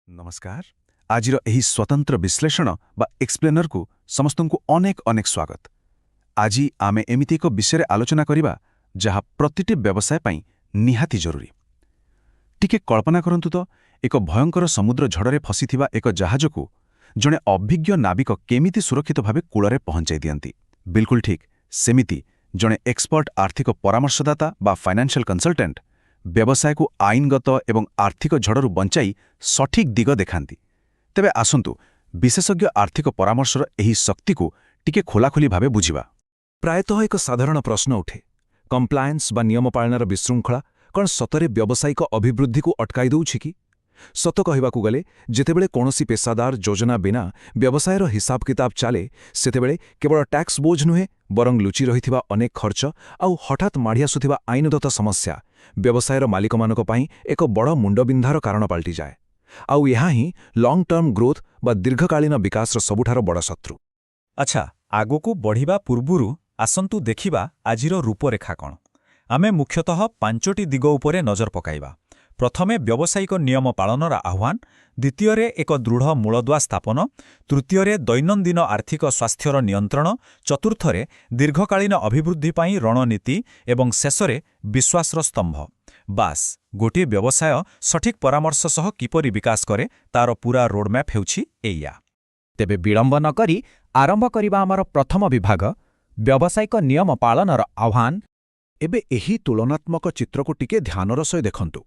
नमस्कार आज एही स्वतंत्र विश्लेषण बा एक्सप्लेनर को समस्त को अनेक अनेक स्वागत। आज आमे एमिति एक विषय आलोचना करिबा जहा प्रतिटी व्यवसाय पाई निहाती जरूरी। टिके कल्पना करंतु तो एक भयंकर समुद्र झड़रे फसीथिबा एक जहाज को जणे अभिज्ञ नाविक केमिति सुरक्षित भावे कूଳରେ पहुंचाई दियंती। बिल्कुल ठीक सेमिति जणे एक्सपर्ट आर्थिक परामर्शदाता बा फाइनेंशियल कंसल्टेंट व्यवसाय को आईनगत एवं आर्थिक झड़रू बंचाई सठिक दिग देखांती। तेबे आसंतु विशेषज्ञ आर्थिक परामर्शर एही शक्ति को टिके खोलाखोली भावे बुझिबा। प्रायतः एक साधारण प्रश्न उठे, कम्प्लायन्स बा नियम पालनार विशृंखला कण सतरे व्यावसायिक अभिवृद्धि को अटकाई दउछि कि? सत कहिबाकु गले जेतेबेले कोनोसी पेशादार योजना बिना व्यवसायर हिसाब किताब चाले सेतेबेले केवल टैक्स बोझ नुहे बरং लुचि रहिथिबा अनेक खर्च आउ हठात माढ़ी आसुथिबा आईनगत समस्या व्यवसायर मालिकमानक पई एक बड़ मुंडबिंधार कारण पाल्टी जाए। आउ यहा ही लॉन्ग टर्म ग्रोथ बा दीर्घकालीन विकासर सबुठार बड़ शत्रु। अच्छा आगोकू बढ़िबा पूर्वरु आसंतु देखिबा आजिर रूपरेखा कण। आमे मुख्यतः 5टी दिग उपरे नजर पकाइबा। प्रथमे व्यावसायिक नियम पालनर आह्वान, द्वितीयरे एक दृढ़ मूलदुआ स्थापन, तृतीयरे दैनन्दिन आर्थिक स्वास्थ्यर नियंत्रण, चतुर्थरे दीर्घकालीन अभिवृद्धि पाई रणनीति एवं शेषरे विश्वासर स्तंभ। बास गोटे व्यवसाय सठिक परामर्श सह किपरि विकास करे तार पूरा रोडमैप हेउछि एया। तेबे विलंब न करी आरंभ करिबा आमर प्रथम विभाग व्यावसायिक नियम पालनर आह्वान। एबे एही तुलनात्मक चित्र को टिके ध्यानर सह देखंतु।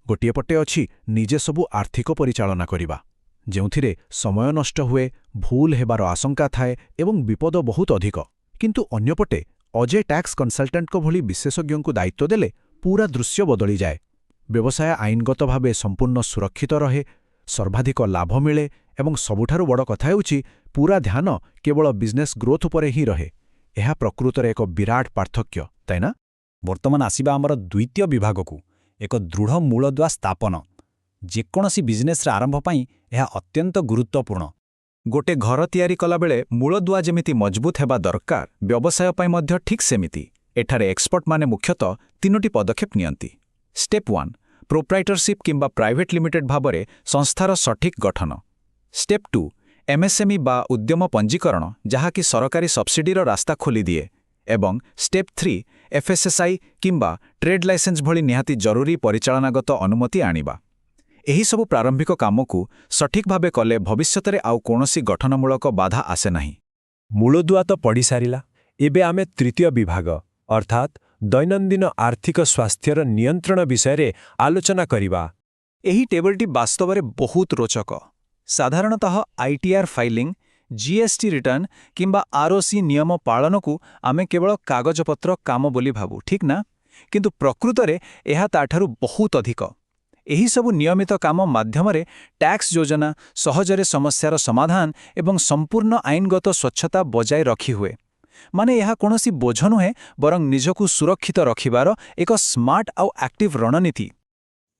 गोटिए पटे अछि निजे सबु आर्थिक परिचालना करिबा, जेउथिरे समय नष्ट हुए, भूल हेबार आशंका थाए एवं विपद बहुत अधिक। किंतु अन्यपटे अजय टैक्स कंसल्टेंट को भली विशेषज्ञों को दायित्व देले पूरा दृश्य बदली जाए। व्यवसाय आईनगत भावे संपूर्ण सुरक्षित रहे, सर्वाधिक लाभ मिले एवं सबुठारु बड़ कथा हेउछि पूरा ध्यान केवल बिजनेस ग्रोथ उपरे ही रहे। एहा प्रकृतरे एक विराट पार्थक्य ताई ना। वर्तमान आसीबा आमर द्वितीय विभाग को एक दृढ़ मूलदुआ स्थापन। जेकोसी बिजनेस आरंभ पाई यह अत्यंत गुरुत्वपूर्ण। गोटे घर तैयारी कला बेले मूलदुआ जेमिति मजबूत हेबा दरकार, व्यवसाय पाई मध्य ठीक सेमिति। एठारे एक्सपर्ट माने मुख्यतः 3टी पदक्षेप नियंती। स्टेप 1 प्रोप्राइटरशिप किंबा प्राइवेट लिमिटेड भाबरे संस्थार सठिक गठन। स्टेप 2 एमएसएमई बा उद्यम पंजीकरण, जहा कि सरकारी सब्सिडीर रास्ता खोली दिए। एवं स्टेप 3 एफएसएसआई किंबा ट्रेड लाइसेंस भली निहाती जरूरी परिचालनागत अनुमति आनिबा। एही सबु प्रारंभिक कामकू सठिक भावे कले भविष्यतरे आउ कोनोसी गठनमूलक बाधा आसे नाही। मूलदुआ तो पढ़ी सारिला, एबे आमे तृतीय विभाग अर्थात दैनन्दिन आर्थिक स्वास्थ्यर नियंत्रण विषय आलोचना करिबा। एही टेबलटी वास्तव में बहुत रोचक। साधारणतः आईटीआर फाइलिंग, जीएसटी रिटर्न किंबा आरओसी नियम पालन को आमे केवल कागजपत्र काम बोली भाबू, ठीक ना? किंतु प्रकृतरे एहा ताठारु बहुत अधिक। एही सबु नियमित काम माध्यमरे टैक्स योजना, सहजरे समस्यार समाधान एवं संपूर्ण आईनगत स्वच्छता बजाय रखी हुए। माने यह कोनोसी बोझ नुहे बरং निजकु सुरक्षित रखिबार एक स्मार्ट आउ एक्टिव रणनीति।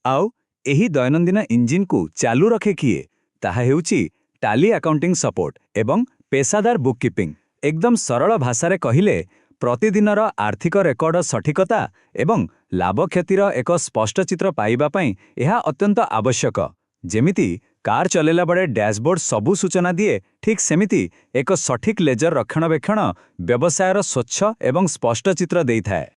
आउ एही दैनन्दिन इंजिन को चालू रखे किए, ताहा हेउची टाली अकाउंटिंग सपोर्ट एवं पेशादार बुककीपिंग। एकदम सरल भाषारे कहिले प्रतिदिनर आर्थिक रेकर्ड सठिकता एवं लाभ क्षतिर एक स्पष्ट चित्र पाइबा पई यह अत्यंत आवश्यक। जेमिति कार चलेला बड़े डैशबोर्ड सबु सूचना दिए, ठीक सेमिति एक सठिक लेजर रक्षणाबेक्षण व्यवसायर स्वच्छ एवं स्पष्ट चित्र देइथाए।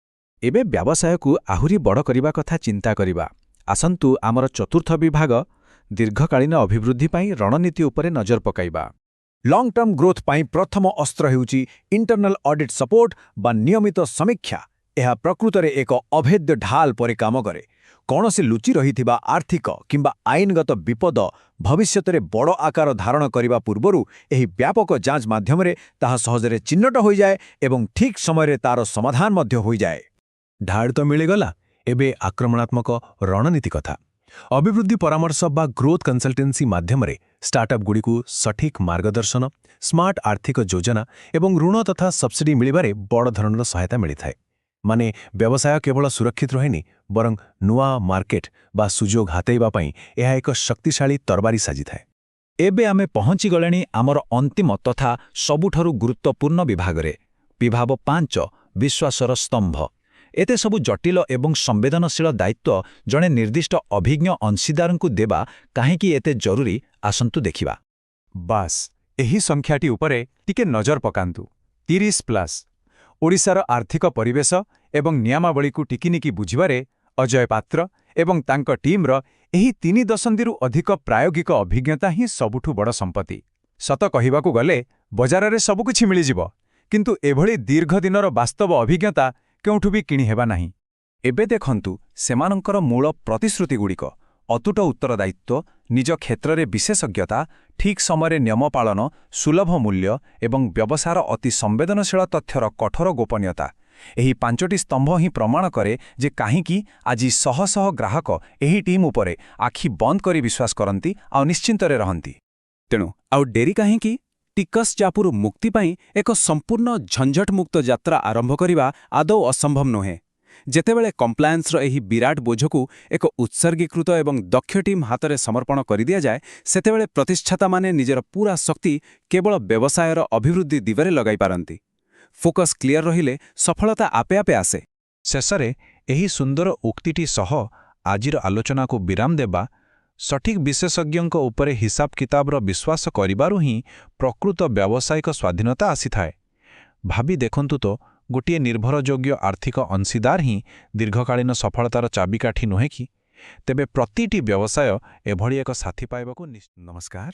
एबे व्यवसाय को आहुरी बड़ करिबा कथा चिंता करिबा। आसंतु आमर चतुर्थ विभाग दीर्घकालीन अभिवृद्धि पाई रणनीति उपरे नजर पकाइबा। लॉन्ग टर्म ग्रोथ पाई प्रथम अस्त्र हेउची इंटरनल ऑडिट सपोर्ट बा नियमित समीक्षा। यह प्रकृतरे एक अभेद्य ढाल परि काम करे। कौनसी लुचि रहिथिबा आर्थिक किंबा आईनगत विपद भविष्यतरे बड़ आकार धारण करिबा पूर्वरु एही व्यापक जांच माध्यमरे ताहा सहजरे चिन्हट होई जाए एवं ठीक समयरे तार समाधान मध्य होई जाए। ढाड़ तो मिलिगला, एबे आक्रमणात्मक रणनीति कथा। अभिवृद्धि परामर्श बा ग्रोथ कंसल्टेंसी माध्यमरे स्टार्टअप गुड़िकु सठिक मार्गदर्शन, स्मार्ट आर्थिक योजना एवं ऋण तथा सब्सिडी मिलिबारे बड़ धरणर सहायता मिलिथाए। माने व्यवसाय केवल सुरक्षित रहेनी बरং नुआ मार्केट बा सुजोग हातेइबा पई एहा एक शक्तिशाली तरबारी साजिथाए। एबे आमे पहुंची गलेनी आमर अंतिम तथा सबुठारु गुरुत्वपूर्ण विभागरे। विभाग 5 विश्वासर स्तंभ। ଏତେ ସବୁ ଜଟିଳ ଏବଂ ସମ୍ବେଦନଶୀଳ ଦାୟିତ୍ୱ ଜଣେ ନିର୍ଦ୍ଦିଷ୍ଟ ଅଭିଜ୍ଞ ଅଂଶୀଦାରଙ୍କୁ ଦେବା କାହିଁକି ଏତେ ଜରୁରୀ ଆସନ୍ତୁ ଦେଖିବା। ବାସ୍ ଏହି ସଂଖ୍ୟାଟି ଉପରେ ଟିକେ ନଜର ପକାନ୍ତୁ। 30+। ଓଡ଼ିଶାର ଆର୍ଥିକ ପରିବେଶ ଏବଂ ନିୟମାବଳୀକୁ ଟିକିନିକି ବୁଝିବାରେ ଅଜୟ ପାତ୍ର ଏବଂ ତାଙ୍କ ଟିମ୍ର ଏହି 3 ଦଶନ୍ଧିରୁ ଅଧିକ ପ୍ରାୟୋଗିକ ଅଭିଜ୍ଞତା ହିଁ ସବୁଠୁ ବଡ଼ ସମ୍ପତ୍ତି। ସତ କହିବାକୁ ଗଲେ ବଜାରରେ ସବୁକିଛି ମିଳିଯିବ, କିନ୍ତୁ ଏଭଳି ଦୀର୍ଘ ଦିନର ବାସ୍ତବ ଅଭିଜ୍ଞତା କେଉଁଠୁ ବି କିଣି ହେବା ନାହିଁ। ଏବେ ଦେଖନ୍ତୁ ସେମାନଙ୍କର ମୂଳ ପ୍ରତିଶ୍ରୁତିଗୁଡ଼ିକ। ଅତୁଟ ଉତ୍ତରଦାୟିତ୍ୱ, ନିଜ କ୍ଷେତ୍ରରେ ବିଶେଷଜ୍ଞତା, ଠିକ୍ ସମୟରେ ନିୟମ ପାଳନ, ସୁଲଭ ମୂଲ୍ୟ ଏବଂ ବ୍ୟବସାୟର ଅତି ସମ୍ବେଦନଶୀଳ ତଥ୍ୟର କଠୋର ଗୋପନୀୟତା। ଏହି 5ଟି ସ୍ତମ୍ଭ ହିଁ ପ୍ରମାଣ କରେ ଯେ କାହିଁକି ଆଜି ଶହ ଶହ ଗ୍ରାହକ ଏହି ଟିମ୍ ଉପରେ ଆଖି ବନ୍ଦ କରି ବିଶ୍ୱାସ କରନ୍ତି ଆଉ ନିଶ୍ଚିନ୍ତରେ ରହନ୍ତି। ତେଣୁ ଆଉ ଡେରି କାହିଁକି? ଟିକସ ଚାପୁରୁ ମୁକ୍ତି ପାଇଁ ଏକ ସମ୍ପୂର୍ଣ୍ଣ ଝଞ୍ଝଟମୁକ୍ତ ଯାତ୍ରା ଆରମ୍ଭ କରିବା ଆଦୌ ଅସମ୍ଭବ ନୁହେଁ। ଯେତେବେଳେ କମ୍ପ୍ଲାଏନ୍ସର ଏହି ବିରାଟ ବୋଝକୁ ଏକ ଉତ୍ସର୍ଗୀକୃତ ଏବଂ ଦକ୍ଷ ଟିମ୍ ହାତରେ ସମର୍ପଣ କରିଦିଆଯାଏ, ସେତେବେଳେ ପ୍ରତିଷ୍ଠାତାମାନେ ନିଜର ପୂରା ଶକ୍ତି କେବଳ ବ୍ୟବସାୟର ଅଭିବୃଦ୍ଧି ଦିଗରେ ଲଗାଇ ପାରନ୍ତି। ଫୋକସ୍ କ୍ଲିୟର ରହିଲେ ସଫଳତା ଆପେ ଆପେ ଆସେ। ଶେଷରେ ଏହି ସୁନ୍ଦର ଉକ୍ତିଟି ସହ ଆଜିର ଆଲୋଚନାକୁ ବିରାମ ଦେବା। ସଠିକ୍ ବିଶେଷଜ୍ଞଙ୍କ ଉପରେ ହିସାବ କିତାବର ବିଶ୍ୱାସ କରିବାରୁ ହିଁ ପ୍ରକୃତ ବ୍ୟାବସାୟିକ ସ୍ୱାଧୀନତା ଆସିଥାଏ। ଭାବି ଦେଖନ୍ତୁ ତ, ଗୋଟିଏ ନିର୍ଭରଯୋଗ୍ୟ ଆର୍ଥିକ ଅଂଶୀଦାର ହିଁ ଦୀର୍ଘକାଳୀନ ସଫଳତାର ଚାବିକାଠି ନୁହେଁ କି? ତେବେ ପ୍ରତିଟି ବ୍ୟବସାୟ ଏଭଳି ଏକ ସାଥୀ ପାଇବାକୁ ନମସ୍କାର।